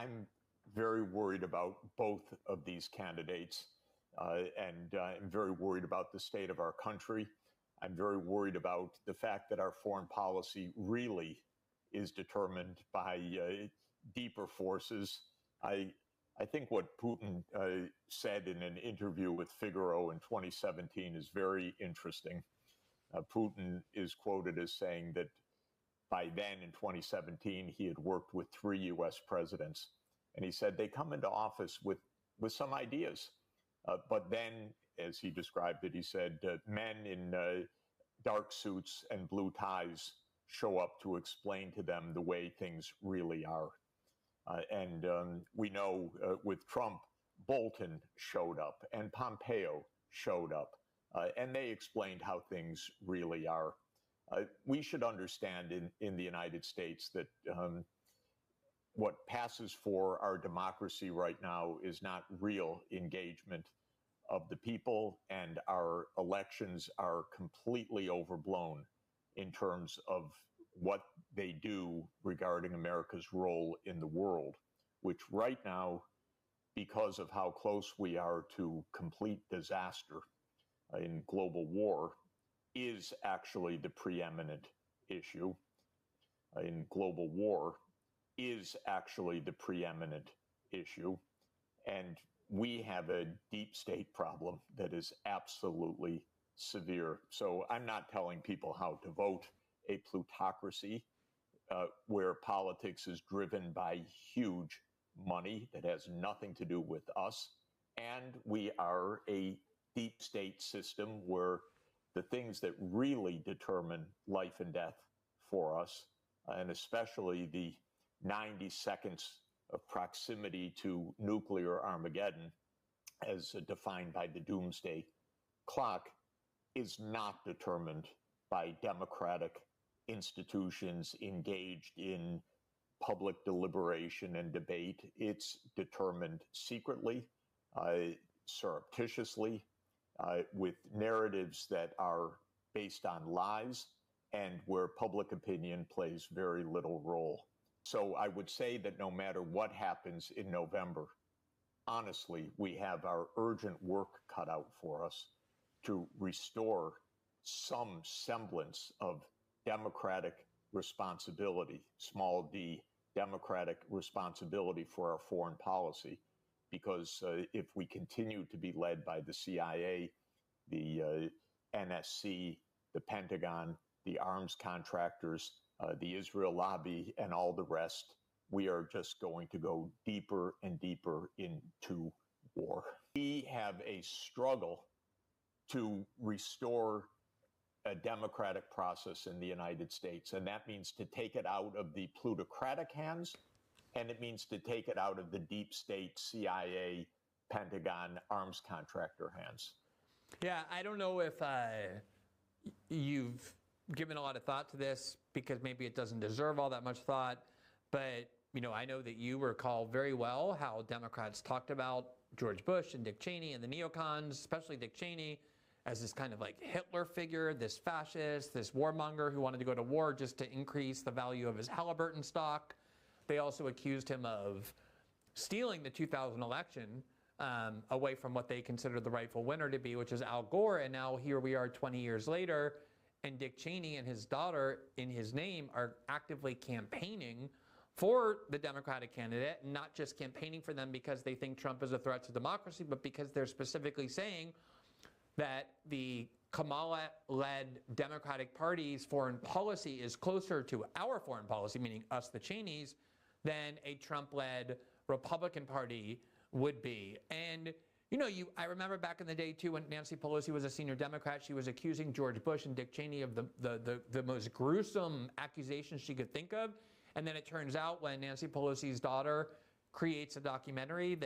I'm very worried about both of these candidates, and I'm very worried about the state of our country. I'm very worried about the fact that our foreign policy really is determined by deeper forces. I think what Putin said in an interview with Figaro in 2017 is very interesting. Putin is quoted as saying that by then, in 2017, he had worked with 3 U.S. presidents. And he said they come into office with some ideas. But then, as he described it, he said men in dark suits and blue ties show up to explain to them the way things really are. And we know with Trump, Bolton showed up and Pompeo showed up, and they explained how things really are. We should understand in the United States that what passes for our democracy right now is not real engagement of the people, and our elections are completely overblown in terms of what they do regarding America's role in the world, which right now, because of how close we are to complete disaster in global war, is actually the preeminent issue. In global war is actually the preeminent issue. And we have a deep state problem that is absolutely severe. So I'm not telling people how to vote. A plutocracy where politics is driven by huge money that has nothing to do with us. And we are a deep state system where the things that really determine life and death for us, and especially the 90 seconds of proximity to nuclear Armageddon, as defined by the doomsday clock, is not determined by democratic institutions engaged in public deliberation and debate. It's determined secretly, surreptitiously, with narratives that are based on lies and where public opinion plays very little role. So I would say that no matter what happens in November, honestly, we have our urgent work cut out for us to restore some semblance of democratic responsibility, small d, democratic responsibility for our foreign policy. Because if we continue to be led by the CIA, the NSC, the Pentagon, the arms contractors, the Israel lobby, and all the rest, we are just going to go deeper and deeper into war. We have a struggle to restore a democratic process in the United States, and that means to take it out of the plutocratic hands, and it means to take it out of the deep state CIA, Pentagon, arms contractor hands. Yeah, I don't know if you've given a lot of thought to this, because maybe it doesn't deserve all that much thought, but I know that you recall very well how Democrats talked about George Bush and Dick Cheney and the neocons, especially Dick Cheney, as this kind of like Hitler figure, this fascist, this warmonger who wanted to go to war just to increase the value of his Halliburton stock. They also accused him of stealing the 2000 election away from what they considered the rightful winner to be, which is Al Gore. And now here we are 20 years later, and Dick Cheney and his daughter in his name are actively campaigning for the Democratic candidate, not just campaigning for them because they think Trump is a threat to democracy, but because they're specifically saying that the Kamala-led Democratic Party's foreign policy is closer to our foreign policy, meaning us, the Cheneys, than a Trump-led Republican Party would be. And I remember back in the day too, when Nancy Pelosi was a senior Democrat, she was accusing George Bush and Dick Cheney of the most gruesome accusations she could think of. And then it turns out when Nancy Pelosi's daughter creates a documentary,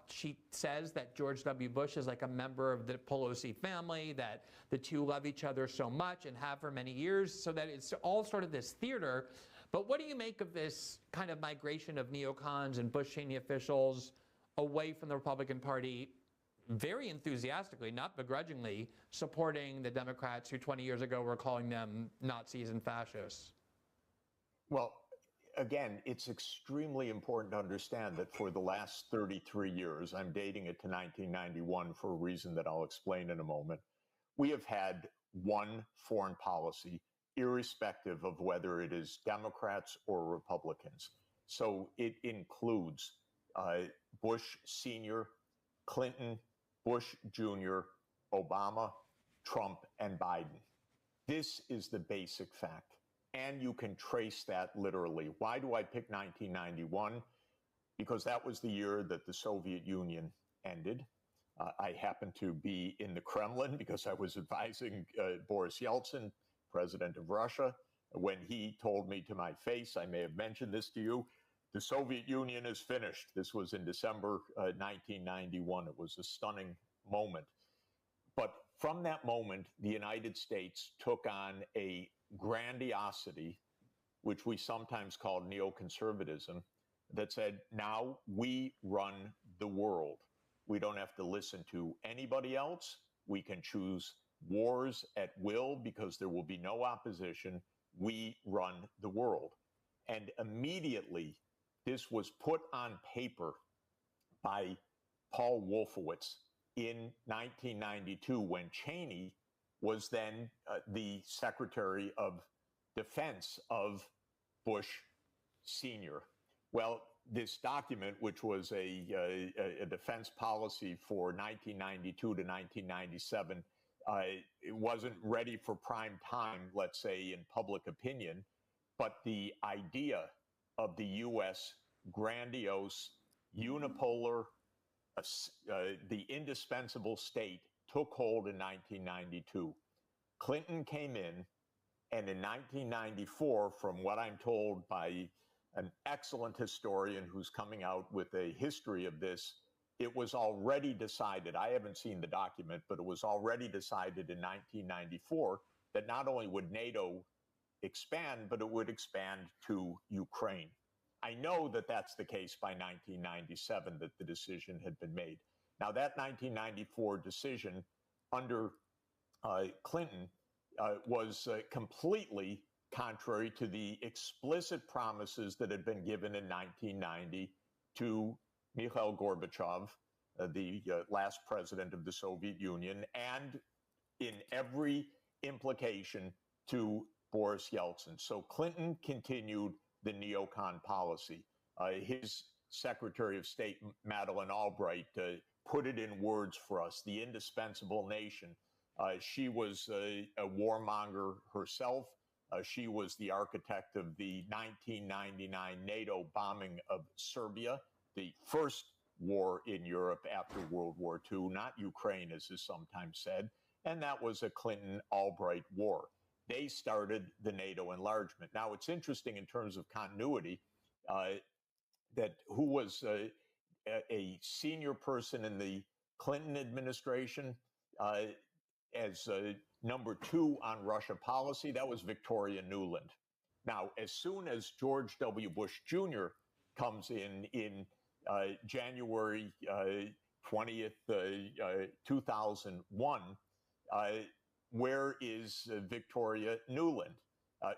she says that George W. Bush is like a member of the Pelosi family, that the two love each other so much and have for many years, so that it's all sort of this theater. But what do you make of this kind of migration of neocons and Bush Cheney officials away from the Republican Party, very enthusiastically, not begrudgingly, supporting the Democrats who 20 years ago were calling them Nazis and fascists? Well, again, it's extremely important to understand that for the last 33 years, I'm dating it to 1991 for a reason that I'll explain in a moment, we have had one foreign policy, irrespective of whether it is Democrats or Republicans. So it includes Bush Sr., Clinton, Bush Jr., Obama, Trump, and Biden. This is the basic fact. And you can trace that literally. Why do I pick 1991? Because that was the year that the Soviet Union ended. I happened to be in the Kremlin because I was advising Boris Yeltsin, president of Russia, when he told me to my face, I may have mentioned this to you, the Soviet Union is finished. This was in December 1991. It was a stunning moment. But from that moment, the United States took on a grandiosity, which we sometimes call neoconservatism, that said, now we run the world. We don't have to listen to anybody else. We can choose wars at will because there will be no opposition. We run the world. And immediately, this was put on paper by Paul Wolfowitz in 1992 when Cheney was then the Secretary of Defense of Bush Sr. Well, this document, which was a defense policy for 1992 to 1997, it wasn't ready for prime time, let's say, in public opinion, but the idea of the U.S. grandiose, unipolar, the indispensable state took hold in 1992. Clinton came in, and in 1994, from what I'm told by an excellent historian who's coming out with a history of this, it was already decided, I haven't seen the document, but it was already decided in 1994 that not only would NATO expand, but it would expand to Ukraine. I know that that's the case by 1997, that the decision had been made. Now, that 1994 decision under Clinton was completely contrary to the explicit promises that had been given in 1990 to Mikhail Gorbachev, the last president of the Soviet Union, and in every implication to Boris Yeltsin. So Clinton continued the neocon policy. His Secretary of State, Madeleine Albright, put it in words for us, the indispensable nation. She was a warmonger herself. She was the architect of the 1999 NATO bombing of Serbia, the first war in Europe after World War II, not Ukraine, as is sometimes said. And that was a Clinton-Albright war. They started the NATO enlargement. Now, it's interesting in terms of continuity that who was a senior person in the Clinton administration as number two on Russia policy, that was Victoria Nuland. Now, as soon as George W. Bush Jr. comes in January 20th, 2001, where is Victoria Nuland?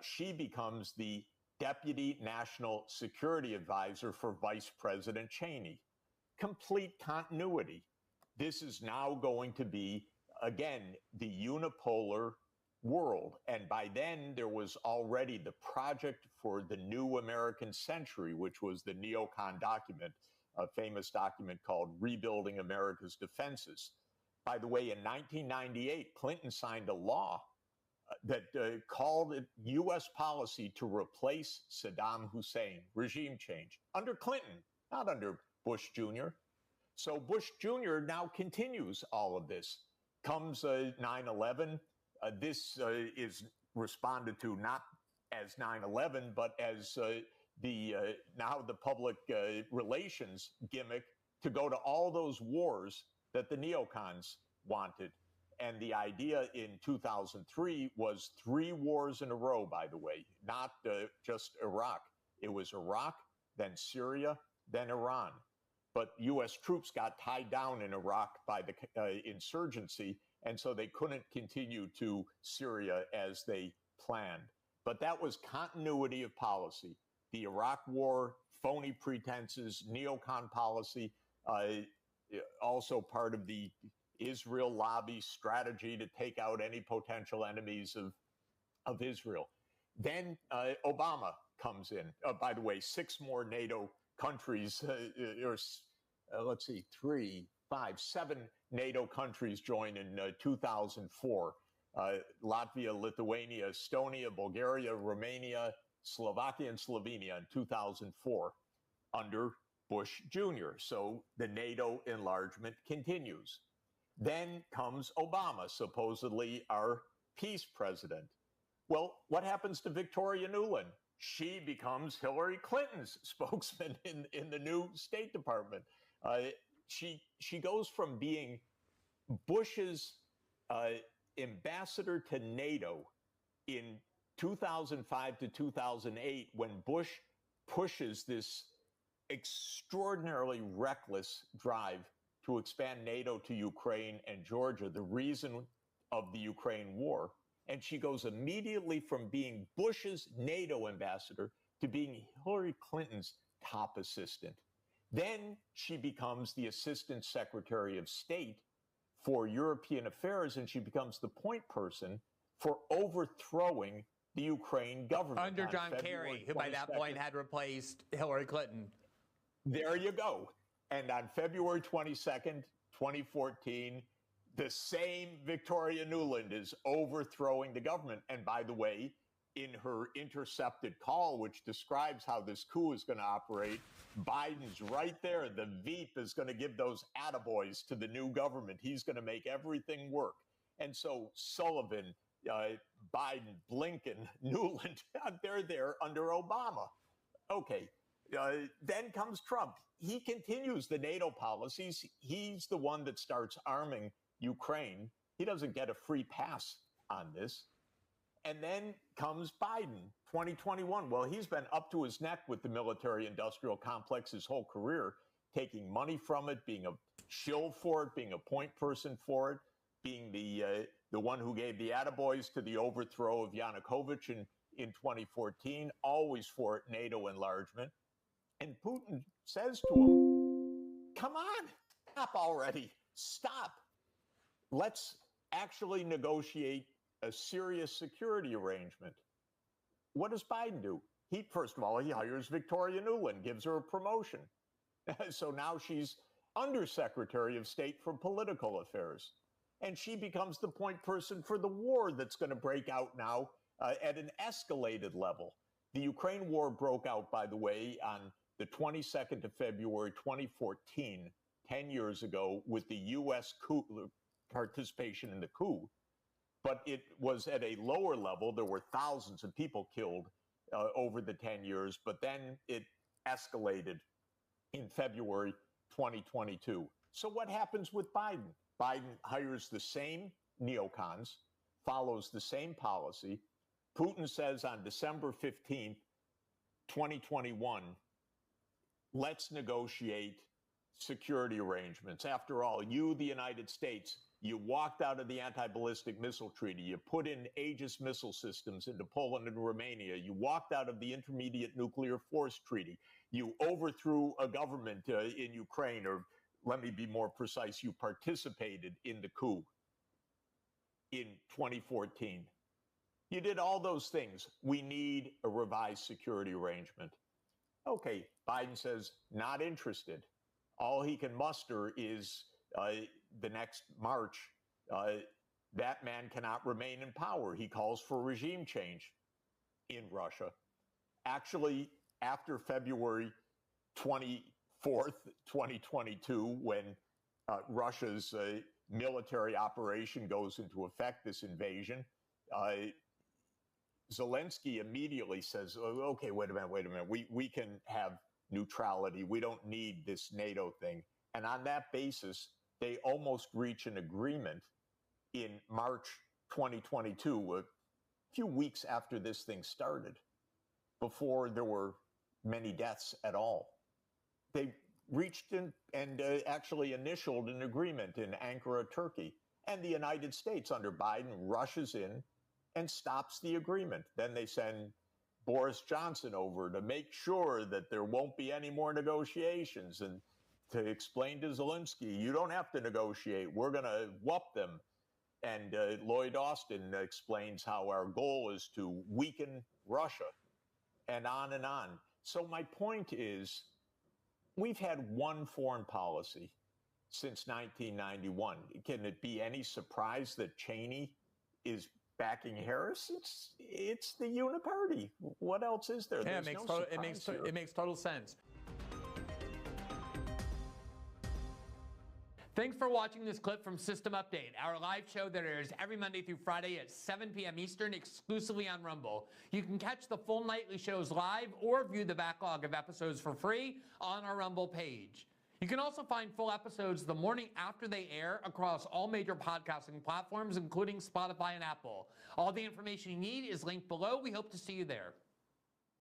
She becomes the Deputy National Security Advisor for Vice President Cheney. Complete continuity. This is now going to be, again, the unipolar world. And by then, there was already the project for the new American century, which was the neocon document, a famous document called Rebuilding America's Defenses. By the way, in 1998, Clinton signed a law that called it U.S. policy to replace Saddam Hussein, regime change, under Clinton, not under Bush Jr. So Bush Jr. now continues all of this. Comes 9/11. This is responded to not as 9/11, but as now the public relations gimmick to go to all those wars that the neocons wanted. And the idea in 2003 was 3 wars in a row, by the way, not just Iraq. It was Iraq, then Syria, then Iran. But U.S. troops got tied down in Iraq by the insurgency, and so they couldn't continue to Syria as they planned. But that was continuity of policy. the Iraq War, phony pretenses, neocon policy, also part of the Israel lobby strategy to take out any potential enemies of Israel. Then Obama comes in. By the way, 6 more NATO countries, let's see, 3, 5, 7 NATO countries joined in 2004. Latvia, Lithuania, Estonia, Bulgaria, Romania, Slovakia, and Slovenia in 2004 under Bush Jr. So the NATO enlargement continues. Then comes Obama, supposedly our peace president. Well, what happens to Victoria Nuland? She becomes Hillary Clinton's spokesman in the new State Department. She goes from being Bush's ambassador to NATO in 2005 to 2008, when Bush pushes this extraordinarily reckless drive to expand NATO to Ukraine and Georgia, the reason of the Ukraine war. And she goes immediately from being Bush's NATO ambassador to being Hillary Clinton's top assistant. Then she becomes the Assistant Secretary of State for European Affairs, and she becomes the point person for overthrowing the Ukraine government. Under John Kerry, who by that point had replaced Hillary Clinton. There you go. And on February 22nd, 2014, the same Victoria Nuland is overthrowing the government. And by the way, in her intercepted call, which describes how this coup is going to operate, Biden's right there. The Veep is going to give those attaboys to the new government. He's going to make everything work. And so Sullivan, Biden, Blinken, Nuland, they're there under Obama. Okay. Then comes Trump. He continues the NATO policies. He's the one that starts arming Ukraine. He doesn't get a free pass on this. And then comes Biden, 2021. Well, he's been up to his neck with the military-industrial complex his whole career, taking money from it, being a shill for it, being a point person for it, being the one who gave the attaboys to the overthrow of Yanukovych in 2014, always for NATO enlargement. And Putin says to him, come on, stop already, stop. Let's actually negotiate a serious security arrangement. What does Biden do? First of all, he hires Victoria Nuland, gives her a promotion. So now she's Undersecretary of State for Political Affairs. And she becomes the point person for the war that's going to break out now at an escalated level. The Ukraine war broke out, by the way, on the 22nd of February, 2014, 10 years ago, with the U.S. coup, participation in the coup. But it was at a lower level. There were thousands of people killed over the 10 years, but then it escalated in February 2022. So what happens with Biden? Biden hires the same neocons, follows the same policy. Putin says on December 15th, 2021, let's negotiate security arrangements. After all, you, the United States, you walked out of the anti-ballistic missile treaty. You put in Aegis missile systems into Poland and Romania. You walked out of the intermediate nuclear force treaty. You overthrew a government in Ukraine, or let me be more precise, you participated in the coup in 2014. You did all those things. We need a revised security arrangement. Okay, Biden says, not interested. All he can muster is the next March. That man cannot remain in power. He calls for regime change in Russia. Actually, after February 24th, 2022, when Russia's military operation goes into effect, this invasion, Zelensky immediately says, oh, okay, wait a minute. We can have neutrality. We don't need this NATO thing. And on that basis, they almost reach an agreement in March 2022, a few weeks after this thing started, before there were many deaths at all. They reached in and actually initialed an agreement in Ankara, Turkey. And the United States, under Biden, rushes in and stops the agreement. Then they send Boris Johnson over to make sure that there won't be any more negotiations, and to explain to Zelensky, you don't have to negotiate. We're going to whoop them. And Lloyd Austin explains how our goal is to weaken Russia, and on and on. So my point is, we've had one foreign policy since 1991. Can it be any surprise that Cheney is backing Harris? It's the uniparty. What else is there? Yeah, it makes total sense. Thanks for watching this clip from System Update, our live show that airs every Monday through Friday at 7 p.m. Eastern, exclusively on Rumble. You can catch the full nightly shows live or view the backlog of episodes for free on our Rumble page. You can also find full episodes the morning after they air across all major podcasting platforms, including Spotify and Apple. All the information you need is linked below. We hope to see you there.